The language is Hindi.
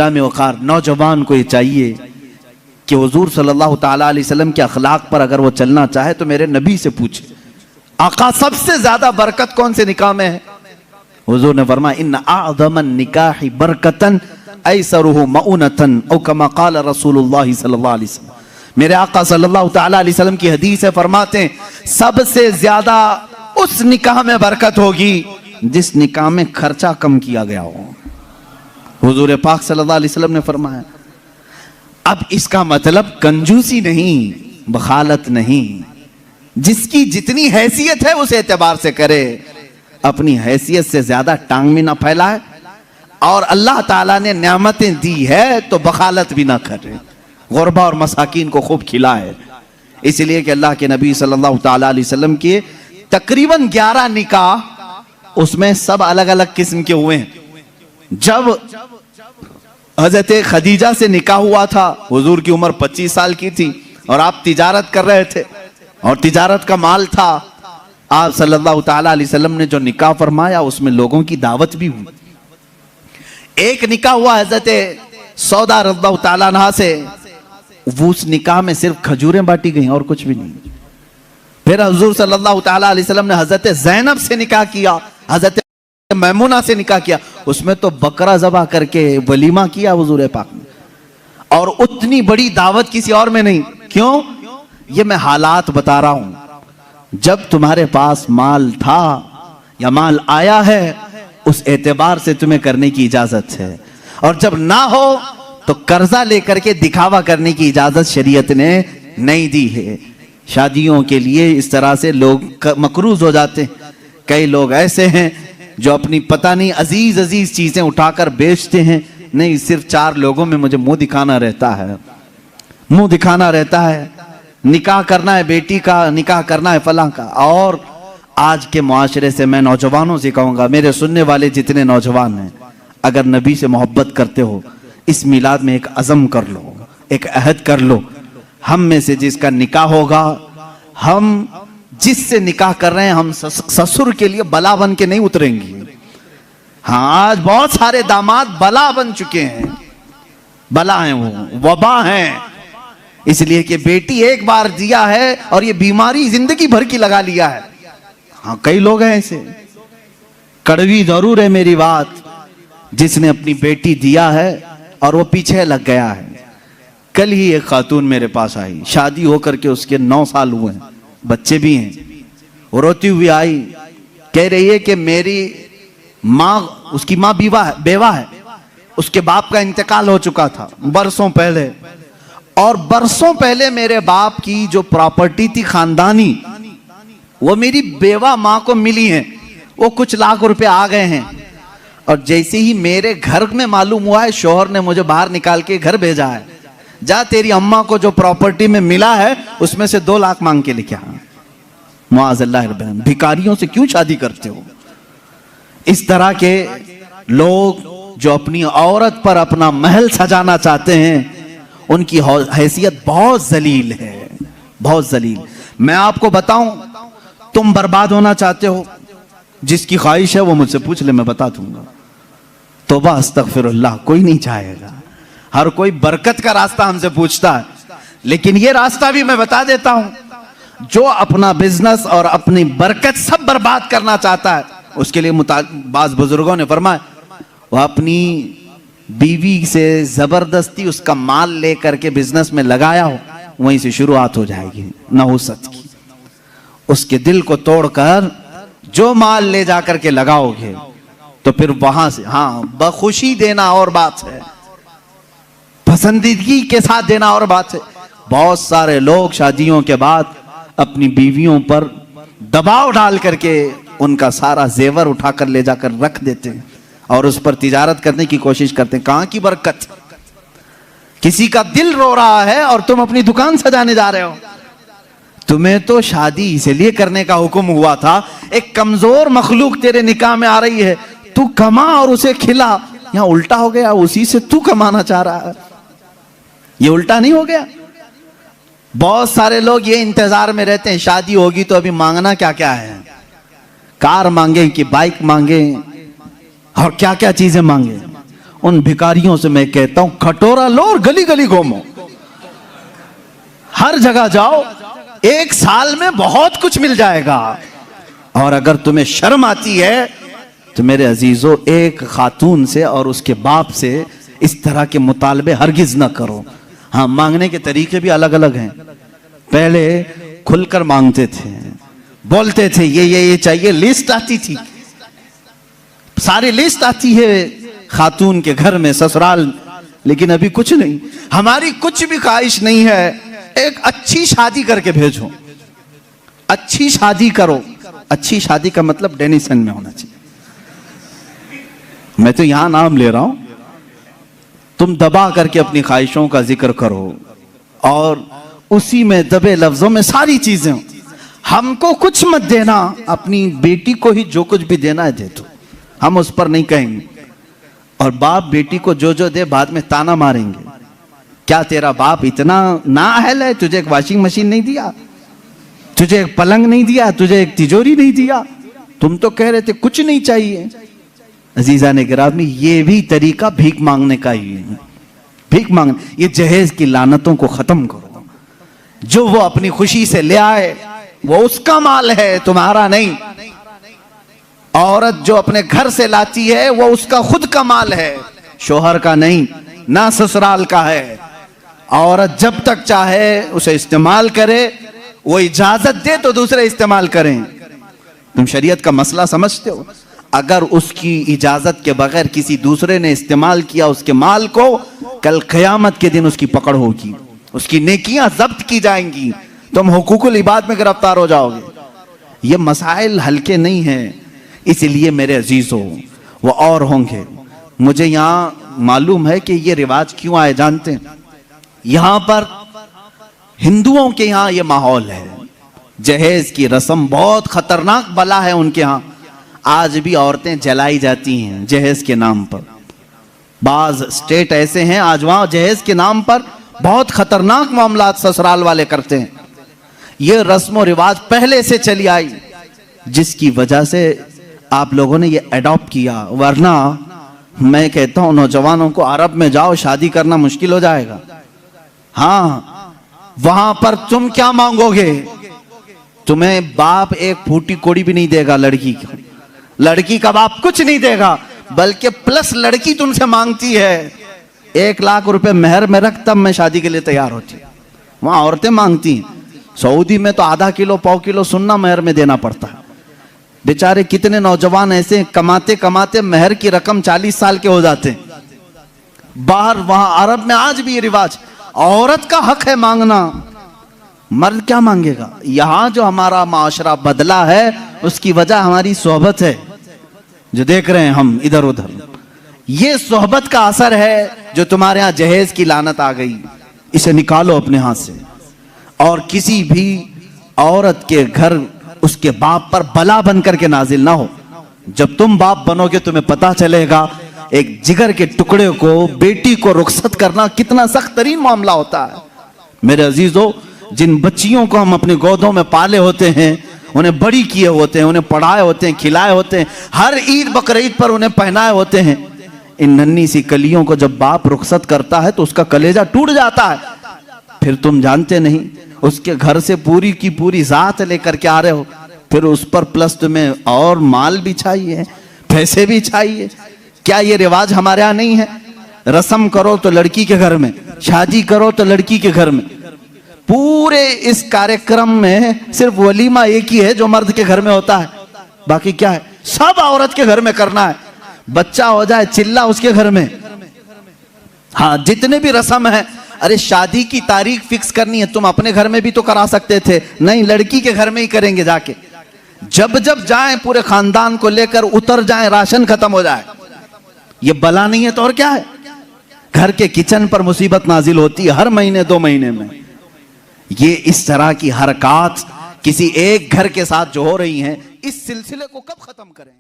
में वक़ार नौजवान को ये चाहिए कि हुजूर सल्लल्लाहु ताला अलैहि वसल्लम के अखलाक पर अगर वो चलना चाहे तो मेरे नबी से पूछे, आका सबसे ज्यादा बरकत कौन से निकाह में है? हुजूर ने फरमाया इन्ना अअज़मन निकाहि बरकतन ऐसरुहु मऊनतन औ कमा क़ाल रसूलुल्लाह सल्लल्लाहु अलैहि वसल्लम। मेरे आका सल्लल्लाहु ताला अलैहि वसल्लम की हदीस है, फरमाते हैं सबसे ज्यादा उस निकाह में बरकत होगी जिस निकाह में खर्चा कम किया गया हो। हुजूर पाक सल्लल्लाहु अलैहि वसल्लम ने फरमाया। अब इसका मतलब कंजूसी नहीं, बखालत नहीं, जिसकी जितनी हैसियत है उस एतबार से करे, अपनी हैसियत से ज्यादा टांग में ना फैलाए, और अल्लाह ताला ने नेमतें दी है तो बखालत भी ना करे, गुरबा और मसाकीन को खूब खिलाए। इसलिए कि अल्लाह के नबी सल्लल्लाहु ताला अलैहि वसल्लम के तकरीबन 11 निकाह, उसमें सब अलग अलग किस्म के हुए हैं। जब हजरत खदीजा से निकाह हुआ था, हुजूर की उम्र 25 साल की थी और आप तिजारत कर रहे थे और तिजारत का माल था। आप सल्लल्लाहु ताला अलैहि वसल्लम ने जो निकाह फरमाया उसमें लोगों की दावत भी हुई। एक निकाह हुआ हजरत सौदा रज़ियल्लाहु ताला अन्हा से, वो उस निकाह में सिर्फ खजूरें बांटी गई और कुछ भी नहीं। फिर हुजूर सल्लल्लाहु ताला अलैहि वसल्लम ने हजरत ज़ैनब से निकाह किया, हजरत मैमुना से निकाह किया, उसमें तो बकरा ज़बह करके वलीमा किया हुजूर पाक ने, और उतनी बड़ी दावत किसी और में नहीं। क्यों? ये मैं हालात बता रहा हूं। जब तुम्हारे पास माल था या माल आया है उस एतबार से तुम्हें करने की इजाजत है, और जब ना हो तो कर्जा लेकर के दिखावा करने की इजाजत शरीयत ने नहीं दी है। शादियों के लिए इस तरह से लोग मकरूज हो जाते हैं। कई लोग ऐसे हैं जो अपनी पता नहीं अजीज अजीज चीजें उठाकर बेचते हैं, नहीं सिर्फ 4 लोगों में मुझे मुंह दिखाना रहता है, मुंह दिखाना रहता है, निकाह करना है बेटी का, निकाह करना है फलां का। और आज के मुआशरे से मैं नौजवानों से कहूंगा, मेरे सुनने वाले जितने नौजवान हैं, अगर नबी से मोहब्बत करते हो इस मिलाद में एक अज़म कर लो, एक अहद कर लो, हम में से जिसका निकाह होगा, हम जिससे निकाह कर रहे हैं, हम ससुर के लिए बला बन के नहीं उतरेंगे। हाँ, आज बहुत सारे दामाद बला बन चुके हैं, बला हैं, वो वबा हैं, इसलिए कि बेटी एक बार दिया है और ये बीमारी जिंदगी भर की लगा लिया है। हाँ, कई लोग हैं ऐसे, कड़वी जरूर है मेरी बात, जिसने अपनी बेटी दिया है और वो पीछे लग गया है। कल ही एक खातून मेरे पास आई, शादी होकर के उसके 9 साल हुए हैं, बच्चे भी हैं। वो रोती हुई आई, कह रही है कि मेरी माँ, उसकी माँ बेवा है, उसके बाप का इंतकाल हो चुका था बरसों पहले, और बरसों पहले मेरे बाप की जो प्रॉपर्टी थी खानदानी, वो मेरी बेवा माँ को मिली है, वो कुछ लाख रुपए आ गए हैं। और जैसे ही मेरे घर में मालूम हुआ है, शौहर ने मुझे बाहर निकाल के घर भेजा है, जा तेरी अम्मा को जो प्रॉपर्टी में मिला है उसमें से 2 लाख मांग के लेके आ। मुआज़ल्लाह, भिखारियों से क्यों शादी करते हो? इस तरह के लोग जो अपनी औरत पर अपना महल सजाना चाहते हैं, उनकी हैसियत बहुत जलील है, बहुत जलील। मैं आपको बताऊं, तुम बर्बाद होना चाहते हो, जिसकी ख्वाहिश है वो मुझसे पूछ ले, मैं बता दूंगा। तौबा अस्तगफिरुल्लाह, कोई नहीं चाहेगा, हर कोई बरकत का रास्ता हमसे पूछता है, लेकिन ये रास्ता भी मैं बता देता हूं। जो अपना बिजनेस और अपनी बरकत सब बर्बाद करना चाहता है, उसके लिए बाज़ बुजुर्गों ने फरमाया, वह अपनी बीवी से जबरदस्ती उसका माल लेकर के बिजनेस में लगाया हो, वहीं से शुरुआत हो जाएगी नहुसत की। उसके दिल को तोड़कर जो माल ले जाकर के लगाओगे तो फिर वहां से, हाँ, बखुशी देना और बात है, पसंदीदगी के साथ देना और बात है। बहुत सारे लोग शादियों के बाद अपनी बीवियों पर दबाव डाल करके उनका सारा जेवर उठाकर ले जाकर रख देते हैं और उस पर तिजारत करने की कोशिश करते हैं। कहां की बरकत? किसी का दिल रो रहा है और तुम अपनी दुकान सजाने जा रहे हो। तुम्हें तो शादी इसलिए करने का हुक्म हुआ था, एक कमजोर मखलूक तेरे निकाह में आ रही है, तू कमा और उसे खिला। यहां उल्टा हो गया, उसी से तू कमाना चाह रहा है, ये उल्टा नहीं हो गया? बहुत सारे लोग ये इंतजार में रहते हैं, शादी होगी तो अभी मांगना क्या क्या है, कार मांगे कि बाइक मांगे और क्या क्या चीजें मांगे। उन भिखारियों से मैं कहता हूं खटोरा लो और गली गली घूमो, हर जगह जाओ, 1 साल में बहुत कुछ मिल जाएगा। और अगर तुम्हें शर्म आती है तो मेरे अजीजों, एक खातून से और उसके बाप से इस तरह के मुतालबे हरगिज ना करो। हाँ, मांगने के तरीके भी अलग अलग हैं। पहले खुलकर मांगते थे, बोलते थे ये चाहिए, लिस्ट आती थी, सारी लिस्ट आती है खातून के घर में, ससुराल। लेकिन अभी कुछ नहीं, हमारी कुछ भी ख्वाहिश नहीं है, एक अच्छी शादी करके भेजो, अच्छी शादी करो। अच्छी शादी का मतलब डेनिसन में होना चाहिए। मैं तो यहां नाम ले रहा हूं, तुम दबा करके अपनी ख्वाहिशों का जिक्र करो और उसी में दबे लफ्जों में सारी चीजें हो। हमको कुछ मत देना, अपनी बेटी को ही जो कुछ भी देना है दे दो, हम उस पर नहीं कहेंगे। और बाप बेटी को जो जो दे बाद में ताना मारेंगे, क्या तेरा बाप इतना नाअहल है, तुझे एक वॉशिंग मशीन नहीं दिया, तुझे एक पलंग नहीं दिया, तुझे एक तिजोरी नहीं दिया, तुम तो कह रहे थे कुछ नहीं चाहिए। अजीजा ने गिरामी, ये भी तरीका भीख मांगने का ही है। भीख मांगने, ये जहेज की लानतों को खत्म करो। जो वो अपनी खुशी से ले आए वो उसका माल है, तुम्हारा नहीं। औरत जो अपने घर से लाती है वो उसका खुद का माल है, शोहर का नहीं, ना ससुराल का है। औरत जब तक चाहे उसे इस्तेमाल करे, वो इजाजत दे तो दूसरे इस्तेमाल करें। तुम शरीयत का मसला समझते हो? अगर उसकी इजाजत के बगैर किसी दूसरे ने इस्तेमाल किया उसके माल को, कल क़यामत के दिन उसकी पकड़ होगी, उसकी नेकियां जब्त की जाएंगी, तुम हुकूकुल इबाद में गिरफ्तार हो जाओगे। ये मसाइल हल्के नहीं हैं। इसलिए मेरे अजीजों, वो और होंगे। मुझे यहाँ मालूम है कि ये रिवाज क्यों आए जानते हैं? यहाँ पर हिंदुओं के यहाँ ये माहौल है, जहेज की रस्म बहुत खतरनाक बला है उनके यहाँ। आज भी औरतें जलाई जाती हैं जहेज के नाम पर। बाज स्टेट ऐसे हैं आज वहां जहेज के नाम पर बहुत खतरनाक मामलात ससुराल वाले करते हैं। ये रस्म रिवाज पहले से चली आई, जिसकी वजह से आप लोगों ने ये अडॉप्ट किया। वरना मैं कहता हूं नौजवानों को, अरब में जाओ, शादी करना मुश्किल हो जाएगा। हाँ, वहां पर तुम क्या मांगोगे? तुम्हें बाप एक फूटी कोड़ी भी नहीं देगा लड़की की, लड़की का बाप कुछ नहीं देगा, बल्कि प्लस लड़की तुमसे मांगती है 1 लाख रुपए मेहर में रख, तब मैं शादी के लिए तैयार होती। वहां औरतें मांगती हैं। सऊदी में तो आधा किलो पाव किलो सुन्ना मेहर में देना पड़ता है। बेचारे कितने नौजवान ऐसे कमाते कमाते मेहर की रकम 40 साल के हो जाते हैं। बाहर वहां अरब में आज भी ये रिवाज, औरत का हक है मांगना, मर्द क्या मांगेगा? यहां जो हमारा माशरा बदला है उसकी वजह हमारी सोहबत है, जो देख रहे हैं हम इधर उधर। ये सोहबत का असर है जो तुम्हारे यहां जहेज की लानत आ गई। इसे निकालो अपने हाथ से। और किसी भी औरत के घर उसके बाप पर बला बन करके नाजिल ना हो। जब तुम बाप बनोगे तुम्हें पता चलेगा एक जिगर के टुकड़े को, बेटी को रुखसत करना कितना सख्त तरीन मामला होता है। मेरे अजीजों, जिन बच्चियों को हम अपने गोदों में पाले होते हैं, उन्हें बड़ी किए होते हैं, उन्हें पढ़ाए होते हैं, खिलाए होते हैं, हर ईद बकरीद पर उन्हें पहनाए होते हैं, इन नन्ही सी कलियों को जब बाप रुखसत करता है तो उसका कलेजा टूट जाता है। फिर तुम जानते नहीं, उसके घर से पूरी की पूरी जात लेकर के आ रहे हो, फिर उस पर प्लस तुम्हें और माल भी चाहिए, पैसे भी चाहिए। क्या ये रिवाज हमारे यहाँ नहीं है? रस्म करो तो लड़की के घर में, शादी करो तो लड़की के घर में। पूरे इस कार्यक्रम में सिर्फ वलीमा एक ही है जो मर्द के घर में होता है, बाकी क्या है? सब औरत के घर में करना है। बच्चा हो जाए चिल्ला उसके घर में। हाँ, जितने भी रस्म है, अरे शादी की तारीख फिक्स करनी है, तुम अपने घर में भी तो करा सकते थे, नहीं लड़की के घर में ही करेंगे जाके। जब जब जाएं पूरे खानदान को लेकर उतर जाएं, राशन खत्म हो जाए। ये बला नहीं है तो और क्या है? घर के किचन पर मुसीबत नाजिल होती है हर महीने 2 महीने में। ये इस तरह की हरकत किसी एक घर के साथ जो हो रही हैं, इस सिलसिले को कब खत्म करें?